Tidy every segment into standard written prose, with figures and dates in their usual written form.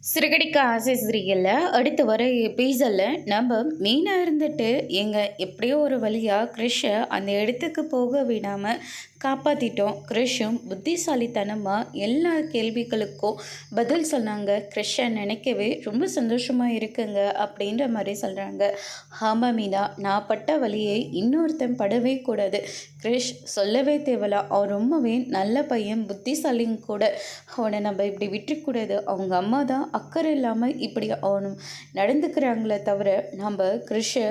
சிறுகடிக்க ஆசை சிறியல்ல அடுத்து வர எபிசோடில் நம்ம மெயினாக இருந்துட்டு எப்படியோ ஒரு வழியாக கிறிஷை அந்த இடத்துக்கு போக விடாமல் காப்பாற்றிட்டோம். கிறிஷும் புத்திசாலித்தனமாக எல்லா கேள்விகளுக்கும் பதில் சொன்னாங்க. கிறிஷை நினைக்கவே ரொம்ப சந்தோஷமாக இருக்குங்க அப்படின்ற மாதிரி சொல்கிறாங்க. ஆமாம் மீனா, நான் பட்ட வழியை இன்னொருத்தன் படவே கூடாது. கிறிஷ் சொல்லவே தேவலா, அவன் ரொம்பவே நல்ல பையன், புத்திசாலிங்க கூட. அவனை நம்ம இப்படி விட்டுக்கூடாது. அவங்க அம்மா தான் அக்கறை இல்லாமல் இப்படி அவனும் நடந்துக்கிறாங்களே தவிர நம்ம கிறிஷை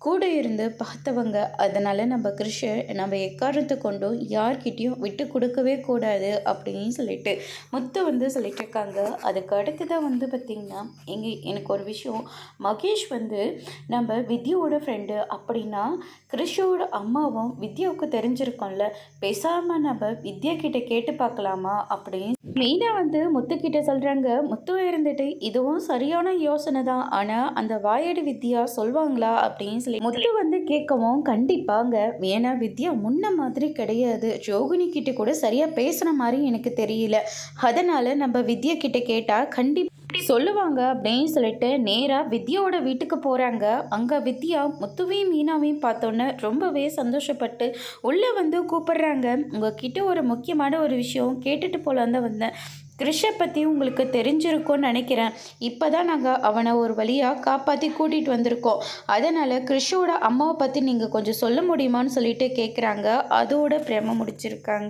கூட இருந்து பார்த்தவங்க. அதனால் நம்ம கிறிஷை நம்ம எக்காரணத்தை கொண்டும் யார்கிட்டையும் விட்டு கொடுக்கவே கூடாது அப்படின்னு சொல்லிட்டு முத்து சொல்லிட்டு இருக்காங்க. அதுக்கு அடுத்ததான் பார்த்திங்கன்னா எனக்கு ஒரு விஷயம், மகேஷ் நம்ம வித்யாவோட ஃப்ரெண்டு அப்படின்னா கிறிஷோட அம்மாவும் வித்யாவுக்கு தெரிஞ்சிருக்கோம்ல, பேசாமல் நம்ம வித்யா கிட்ட கேட்டு பார்க்கலாமா அப்படின்னு மெயினாக முத்துக்கிட்ட சொல்கிறாங்க. முத்து இருந்துட்டு இதுவும் சரியான யோசனை தான், ஆனால் அந்த வாயடி வித்யா சொல்வாங்களா அப்படின்னு சொல்லி முத்து கேட்கவும், கண்டிப்பாங்க. ஏன்னா வித்யா முன்ன மாதிரி கிடையாது, ஜோகினி கிட்ட கூட சரியாக பேசுகிற மாதிரி எனக்கு தெரியல. அதனால் நம்ம வித்யா கிட்ட கேட்டால் கண்டிப்பாக சொல்லுவாங்க அப்படின்னு சொல்லிட்டு நேராக வித்யாவோட வீட்டுக்கு போகிறாங்க. அங்கே வித்யா முத்துவையும் மீனாவையும் பார்த்தோன்னே ரொம்பவே சந்தோஷப்பட்டு உள்ளே கூப்பிடுறாங்க. உங்ககிட்ட ஒரு முக்கியமான ஒரு விஷயம் கேட்டுட்டு போகலான் தான் வந்தேன். கிறிஷை பற்றி உங்களுக்கு தெரிஞ்சிருக்கும்னு நினைக்கிறேன். இப்போ தான் நாங்கள் அவனை ஒரு வழியாக காப்பாற்றி கூட்டிகிட்டு வந்திருக்கோம். அதனால் கிறிஷோட அம்மாவை பற்றி நீங்கள் கொஞ்சம் சொல்ல முடியுமான்னு சொல்லிட்டு கேட்குறாங்க. அதோட பிரேம முடிச்சிருக்காங்க.